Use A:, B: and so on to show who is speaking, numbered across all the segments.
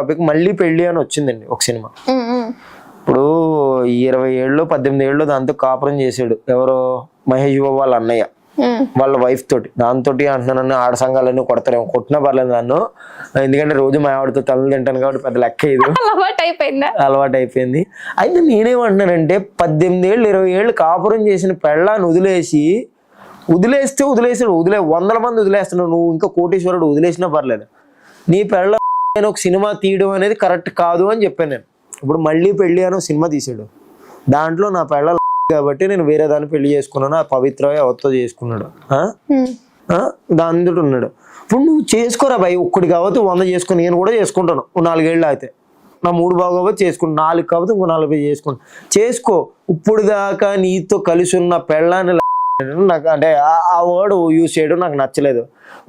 A: Topic మళ్ళీ పెళ్లి అని వచ్చిందండి ఒక సినిమా. ఇప్పుడు 20 ఏళ్ళు 18 ఏళ్ళు దాంతో కాపురం చేసాడు ఎవరో మహేష్ బాబు వాళ్ళ అన్నయ్య వాళ్ళ వైఫ్ తోటి. దాంతో అంటున్నాను ఆడ సంఘాలన్నీ కొడతారేమో, కొట్టినా పర్లేదు నన్ను, ఎందుకంటే రోజు మా ఆవిడతో తల్లి తింటాను కాబట్టి పెద్ద లెక్క ఇది అలవాటు అయిపోయింది. అయితే నేనేమంటున్నానంటే 18 ఏళ్ళు 20 ఏళ్ళు కాపురం చేసిన పెళ్ళాన్ని వదిలేస్తే వదిలేసాడు, 100 మంది వదిలేస్తున్నావు, నువ్వు ఇంకా కోటీశ్వరుడు వదిలేసినా పర్లేదు, నీ పెళ్ళ ఒక సినిమా తీయడం అనేది కరెక్ట్ కాదు అని చెప్పాను నేను. ఇప్పుడు మళ్ళీ పెళ్లి అని సినిమా తీసాడు, దాంట్లో నా పెళ్ళ కాబట్టి నేను వేరే దాన్ని పెళ్లి చేసుకున్నాను, ఆ పవిత్ర ఎవరితో చేసుకున్నాడు దాని ఉన్నాడు. ఇప్పుడు నువ్వు చేసుకోరా భయ్, ఒక్కడి కాబట్టి 100 చేసుకుని నేను కూడా చేసుకుంటాను. 4 ఏళ్ళు అయితే నా 3 బాగోబోతే చేసుకుంటాను, 4 కాబట్టి ఇంకో 40 చేసుకుంటాను. చేసుకో. ఇప్పుడు దాకా నీతో కలిసి ఉన్న పెళ్ళాన్ని నాకు అంటే ఆ వర్డ్ యూజ్ చేయడం నాకు నచ్చలేదు.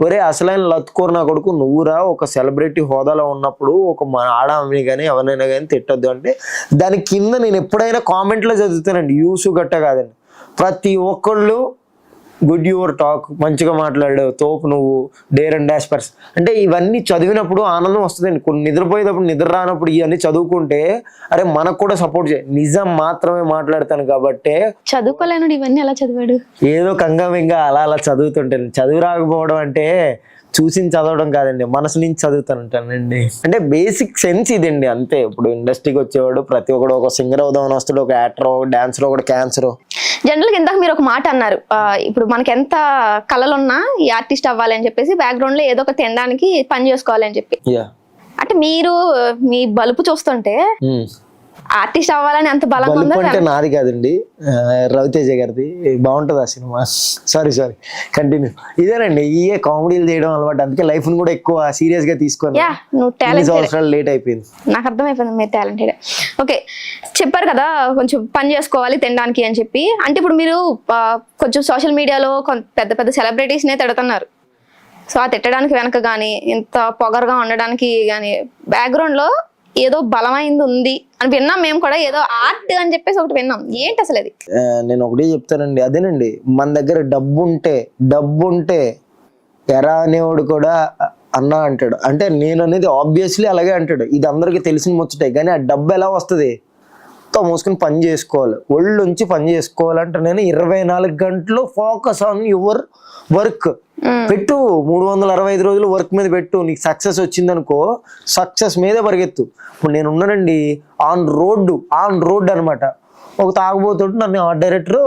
A: ఒరే అసలైన లత్కోర్ నా కొడుకు నువ్వురా, ఒక సెలబ్రిటీ హోదాలో ఉన్నప్పుడు ఒక ఆడమని కానీ ఎవరినైనా కానీ తిట్టొద్దు అంటే దాని కింద నేను ఎప్పుడైనా కామెంట్లో చదువుతానండి, యూస్ గట్ట కాదండి, ప్రతి ఒక్కళ్ళు గుడ్ యువర్ టాక్, మంచిగా మాట్లాడావు, తోపు నువ్వు, డేర్ అండ్ డాష్ పర్స్ అంటే ఇవన్నీ చదివినప్పుడు ఆనందం వస్తుందండి. కొన్ని నిద్రపోయేటప్పుడు నిద్ర రానప్పుడు ఇవన్నీ చదువుకుంటే అరే మనకు కూడా సపోర్ట్ చేయ, నిజం మాత్రమే మాట్లాడతాను కాబట్టి.
B: చదువుకోలేను ఇవన్నీ ఎలా చదివాడు,
A: ఏదో కంగమింగా అలా అలా చదువుతుంటాను. చదువు రాకపోవడం అంటే చూసి చదవడం కాదండి, మనసు నుంచి చదువుతానంటానండి. అంటే బేసిక్ సెన్స్ ఇదండి అంతే. ఇప్పుడు ఇండస్ట్రీకి వచ్చేవాడు ప్రతి ఒక్కడు ఒక సింగర్ అవుదామని వస్తాడు, ఒక యాక్టర్, ఒక డాన్సర్, ఒక క్యాన్సర్.
B: జనరల్ గా ఇందాక మీరు ఒక మాట అన్నారు, ఇప్పుడు మనకి ఎంత కళలున్నా ఈ ఆర్టిస్ట్ అవ్వాలి అని చెప్పేసి బ్యాక్గ్రౌండ్ లో ఏదో ఒక తినడానికి పని చేసుకోవాలి అని చెప్పి. అంటే మీరు మీ బలుపు చూస్తుంటే ఆర్టిస్ట్ అవ్వాలని అంత బలంగా ఉందా?
A: అంటే నాది కాదండి, రవితేజ గారిది. బాగుంటది ఆ సినిమా. Sorry continue. ఇదేనండి ఇయే కామెడీలు చేయడం అలవాటు, అందుకే లైఫ్ ని కూడా ఎక్కువ సీరియస్ గా తీసుకొని లేట్ అయిపోయింది. నాకు
B: అర్థమైపోయింది మీరు టాలెంటెడ్. ఓకే, చెప్పారు కదా కొంచెం పని చేసుకోవాలి తినడానికి అని చెప్పి. అంటే ఇప్పుడు మీరు కొంచెం సోషల్ మీడియాలో పెద్ద పెద్ద సెలబ్రిటీస్ నే తిడుతున్నారు. సో ఆ తిట్టడానికి వెనక కానీ ఇంత పొగరుగా ఉండడానికి కానీ బ్యాక్గ్రౌండ్ లో ఏదో బలమైంది ఉంది అని విన్నాం మేము కూడా, ఏదో ఆర్ట్ అని చెప్పేసి ఒకటి విన్నాం. ఏంటి అసలు అది?
A: నేను ఒకటే చెప్తానండి, అదేనండి మన దగ్గర డబ్బు ఉంటే ఎరా అనేవాడు కూడా అన్నా అంటాడు. అంటే నేను అనేది ఆబ్వియస్లీ అలాగే అంటాడు, ఇది అందరికీ తెలిసిన ముచ్చటే. కానీ ఆ డబ్బు ఎలా వస్తుంది? మూసుకుని పని చేసుకోవాలి, ఒళ్ళుంచి పని చేసుకోవాలంటే నేను 24 గంటలు ఫోకస్ ఆన్ యువర్ వర్క్ పెట్టు. 365 రోజులు వర్క్ మీద పెట్టు. నీకు సక్సెస్ వచ్చిందనుకో, సక్సెస్ మీదే పరిగెత్తు. ఇప్పుడు నేను ఉన్నానండి ఆన్ రోడ్ అనమాట. ఒక తాగుబోతుంటే నన్ను ఆర్ట్ డైరెక్టర్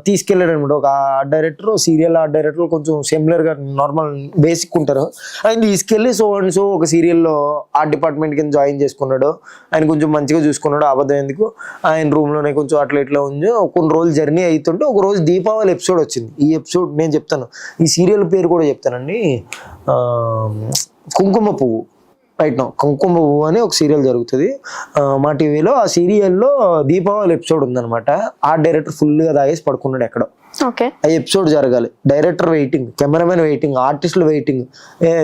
A: తీసుకెళ్ళాడు అనమాట. ఒక art director, serial art director కొంచెం సిమిలర్గా నార్మల్ బేసిక్ ఉంటారు, ఆయన తీసుకెళ్ళి సో ఒక సీరియల్లో ఆర్ట్ డిపార్ట్మెంట్ కింద జాయిన్ చేసుకున్నాడు. ఆయన కొంచెం మంచిగా చూసుకున్నాడు, అబద్ధం ఎందుకు, ఆయన రూమ్లోనే కొంచెం అట్లా ఇట్లా ఉంది. కొన్ని రోజులు జర్నీ అవుతుంటే ఒక రోజు దీపావళి ఎపిసోడ్ వచ్చింది. ఈ ఎపిసోడ్ నేను చెప్తాను, ఈ సీరియల్ పేరు కూడా చెప్తానండి, కుంకుమ పువ్వు. రైట్ నో కుంకుమ పువ్వు అని ఒక సీరియల్ జరుగుతుంది మా టీవీలో. ఆ సీరియల్లో దీపావళి ఎపిసోడ్ ఉందనమాట. ఆ డైరెక్టర్ ఫుల్గా తాగేసి పడుకున్నాడు ఎక్కడో. ఆ ఎపిసోడ్ జరగాలి, డైరెక్టర్ వెయిటింగ్, కెమెరామెన్ వెయిటింగ్, ఆర్టిస్టులు వెయిటింగ్.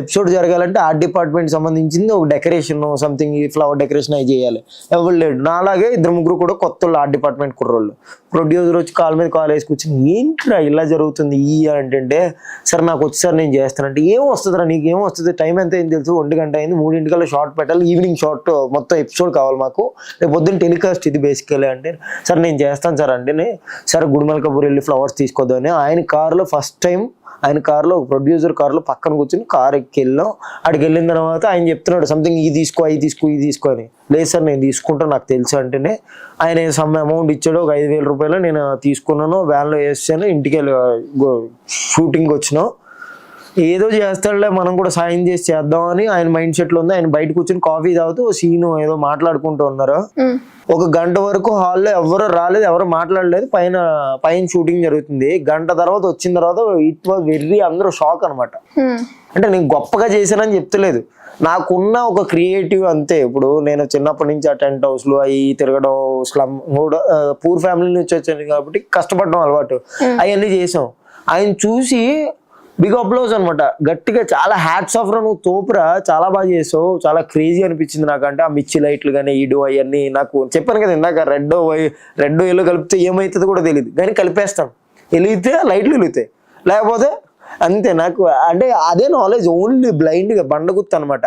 A: ఎపిసోడ్ జరగాలంటే ఆర్ట్ డిపార్ట్మెంట్ సంబంధించింది ఒక డెకరేషన్ సంథింగ్ ఫ్లవర్ డెకరేషన్ అవి చేయాలి. ఎవరు లేడు, నాలాగే 2-3 కూడా కొత్త ఆర్ట్ డిపార్ట్మెంట్ కుర్రోళ్ళు. ప్రొడ్యూసర్ వచ్చి కాల్ మీద కాల్ వేసి కూర్చొని ఏంట్రా ఇలా జరుగుతుంది అంటే, సరే నాకు వచ్చి సార్ నేను చేస్తానంటే, ఏం వస్తుందిరా నీకు, ఏం వస్తుంది, టైం ఎంత ఏం తెలుసు, 1 గంట అయింది, 3 షార్ట్ పెట్టాలి, ఈవినింగ్ షార్ట్ మొత్తం ఎపిసోడ్ కావాలి మాకు, రేపు పొద్దున్న టెలికాస్ట్ ఇది బేసికలీ అంటే, సరే నేను చేస్తాను సార్ అంటే, సరే గుడిమల్కపూర్ వెళ్ళి ఫ్లవర్స్ తీసుకోద్దామని ఆయన కారులో ఫస్ట్ టైం ఆయన కారులో ప్రొడ్యూసర్ కారులో పక్కన కూర్చొని కారు ఎక్కి వెళ్ళాం. అక్కడికి వెళ్ళిన తర్వాత ఆయన చెప్తున్నాడు సంథింగ్, ఇది తీసుకో అని. లేదు సార్ నేను తీసుకుంటా నాకు తెలుసు అంటేనే ఆయన సమ్ అమౌంట్ ఇచ్చాడు, ఒక 5,000 రూపాయలు నేను తీసుకున్నాను, వ్యాన్లో వేసాను, ఇంటికి వెళ్ళి షూటింగ్కి వచ్చినాం. ఏదో చేస్తాడులే మనం కూడా సాయం చేసి చేద్దామని ఆయన మైండ్ సెట్ లో ఉంది. ఆయన బయట కూర్చొని కాఫీ తాగుతూ సీను ఏదో మాట్లాడుకుంటూ ఉన్నారు. 1 గంట వరకు హాల్లో ఎవరు రాలేదు, ఎవరు మాట్లాడలేదు. పైన షూటింగ్ జరుగుతుంది. గంట తర్వాత వచ్చిన తర్వాత ఇట్ వాజ్ వెరీ, అందరూ షాక్ అనమాట. అంటే నేను గొప్పగా చేశానని చెప్తలేదు, నాకున్న ఒక క్రియేటివ్ అంతే. ఇప్పుడు నేను చిన్నప్పటి నుంచి ఆ టెంట్ హౌస్లు అవి తిరగడం, స్లమ్ కూడా పూర్ ఫ్యామిలీ నుంచి వచ్చాను కాబట్టి కష్టపడడం అలవాటు, అవన్నీ చేసాం. ఆయన చూసి బిగ్ అప్లోజ్ అనమాట, గట్టిగా చాలా హ్యాట్స్ ఆఫ్ రా, నువ్వు తోపురా, చాలా బాగా చేసావు, చాలా క్రేజీ అనిపించింది నాకు. అంటే ఆ మిర్చి లైట్లు కానీ ఈడు అవన్నీ నాకు చెప్పాను కదా ఇందాక, రెడ్ ఎల్లో కలిపితే ఏమవుతుందో కూడా తెలియదు, కానీ కలిపేస్తాం. వెలిగితే లైట్లు వెలుగుతాయి, లేకపోతే అంతే నాకు అంటే అదే నాలెడ్జ్, ఓన్లీ బ్లైండ్ గా బండగుత్తు అనమాట.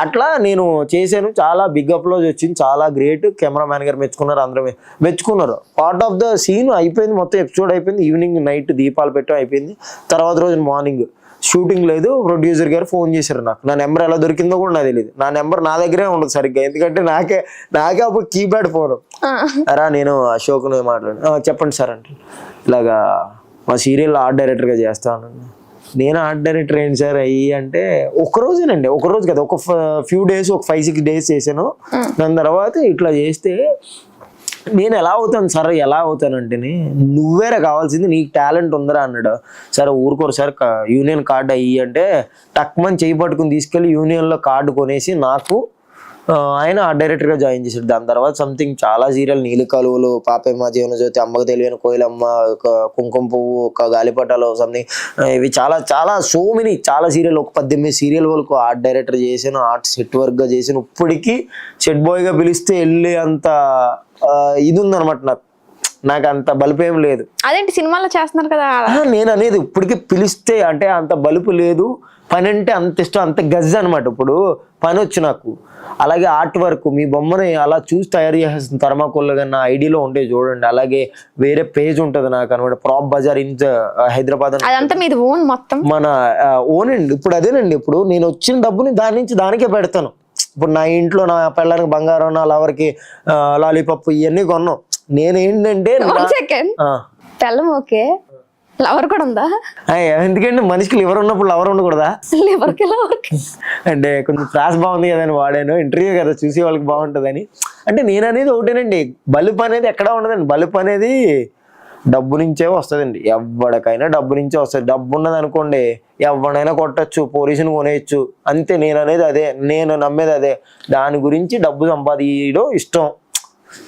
A: అట్లా నేను చేశాను, చాలా బిగ్ అప్లోజ్ వచ్చింది, చాలా గ్రేట్. కెమెరామ్యాన్ గారు మెచ్చుకున్నారు, అందరూ మెచ్చుకున్నారు. పార్ట్ ఆఫ్ ద సీన్ అయిపోయింది, మొత్తం ఎపిసోడ్ అయిపోయింది. ఈవినింగ్ నైట్ దీపాలు పెట్టడం అయిపోయింది. తర్వాత రోజు మార్నింగ్ షూటింగ్ లేదు, ప్రొడ్యూసర్ గారు ఫోన్ చేశారు నాకు. నా నెంబర్ ఎలా దొరికిందో కూడా నాకు తెలియదు. నా నెంబర్ నా దగ్గరే ఉండదు సరిగ్గా, ఎందుకంటే నాకే అప్పుడు కీప్యాడ్ ఫోన్. అరా నేను అశోక్ మాట్లాడు, చెప్పండి సార్ అంటే, ఇలాగా మా సీరియల్ ఆర్ట్ డైరెక్టర్గా చేస్తాను. నేను ఆర్ట్ డైరెక్టర్ ఏంటి సార్ అయ్యి అంటే, ఒక్కరోజేనండి, ఒకరోజు కదా, ఒక ఫ్యూ డేస్, ఒక 5-6 days చేశాను. దాని తర్వాత ఇట్లా చేస్తే నేను ఎలా అవుతాను సార్, ఎలా అవుతానంటే, నువ్వేరా కావాల్సింది, నీకు టాలెంట్ ఉందరా అన్నాడు. సరే ఊరుకోరు సార్, యూనియన్ కార్డు అయ్యి అంటే టక్మని చేయి పట్టుకుని తీసుకెళ్ళి యూనియన్లో కార్డు కొనేసి నాకు ఆయన ఆర్ట్ డైరెక్టర్గా జాయిన్ చేశాడు. దాని తర్వాత సంథింగ్ చాలా సీరియల్, నీలి కలువలు, పాపమ్మ, జీవనజ్యోతి, అమ్మకు తెలియని కోయిలమ్మ, కుంకుమ పువ్వు, ఒక గాలిపటాలు, సంథింగ్, ఇవి చాలా చాలా సో మెనీ, చాలా సీరియల్, ఒక 18 సీరియల్ వరకు ఆర్ట్ డైరెక్టర్ చేశాను, ఆర్ట్ సెట్ వర్క్గా చేశాను. ఇప్పటికీ సెట్ బాయ్గా పిలిస్తే వెళ్ళి అంత ఇది ఉందన్నమాట నాకు అంత బలుపు ఏం లేదు.
B: అదేంటి సినిమాలో చేస్తున్నారు కదా,
A: నేను అనేది ఇప్పటికీ పిలిస్తే అంటే అంత బలుపు లేదు. పని అంటే అంత ఇష్టం, అంత గజ్ అనమాట. ఇప్పుడు పని వచ్చు నాకు. అలాగే ఆర్ట్ వర్క్, మీ బొమ్మని అలా చూసి తయారు చేసేస్తుంది థర్మాకోల్ గా, నా ఐడిలో ఉంటే చూడండి. అలాగే వేరే పేజ్ ఉంటుంది నాకు అనమాట, ప్రాప్ బజార్ ఇన్ హైదరాబాద్,
B: అదంతా మీది ఓన్, మొత్తం మన
A: ఓన్ అండి. ఇప్పుడు అదేనండి, ఇప్పుడు నేను వచ్చిన డబ్బుని దాని నుంచి దానికే పెడతాను. ఇప్పుడు నా ఇంట్లో నా పిల్లలకి బంగారం, నా లవర్కి లాలీపాప్, ఇవన్నీ కొన్నాం. నేనేంటంటే
B: తెల్లం ఓకే, లవర్ కూడా ఉందా?
A: ఎందుకంటే మనిషికి లివర్ ఉన్నప్పుడు లవర్ ఉండకూడదా? అంటే కొంచెం ఫ్రాస్ బాగుంది కదా అని వాడాను, ఇంటర్వ్యూ కదా, చూసే వాళ్ళకి బాగుంటుందని. అంటే నేను అనేది ఒకటేనండి, బలుపు అనేది ఎక్కడా ఉండదండి. బలుపు అనేది డబ్బు నుంచే వస్తుందండి, ఎవరికైనా డబ్బు నుంచే వస్తుంది. డబ్బు ఉన్నది అనుకోండి, ఎవరినైనా కొట్టచ్చు, పోలీసుని కొనేయచ్చు, అంతే. నేను అనేది అదే, నేను నమ్మేది అదే. దాని గురించి డబ్బు సంపాదించడం ఇష్టం.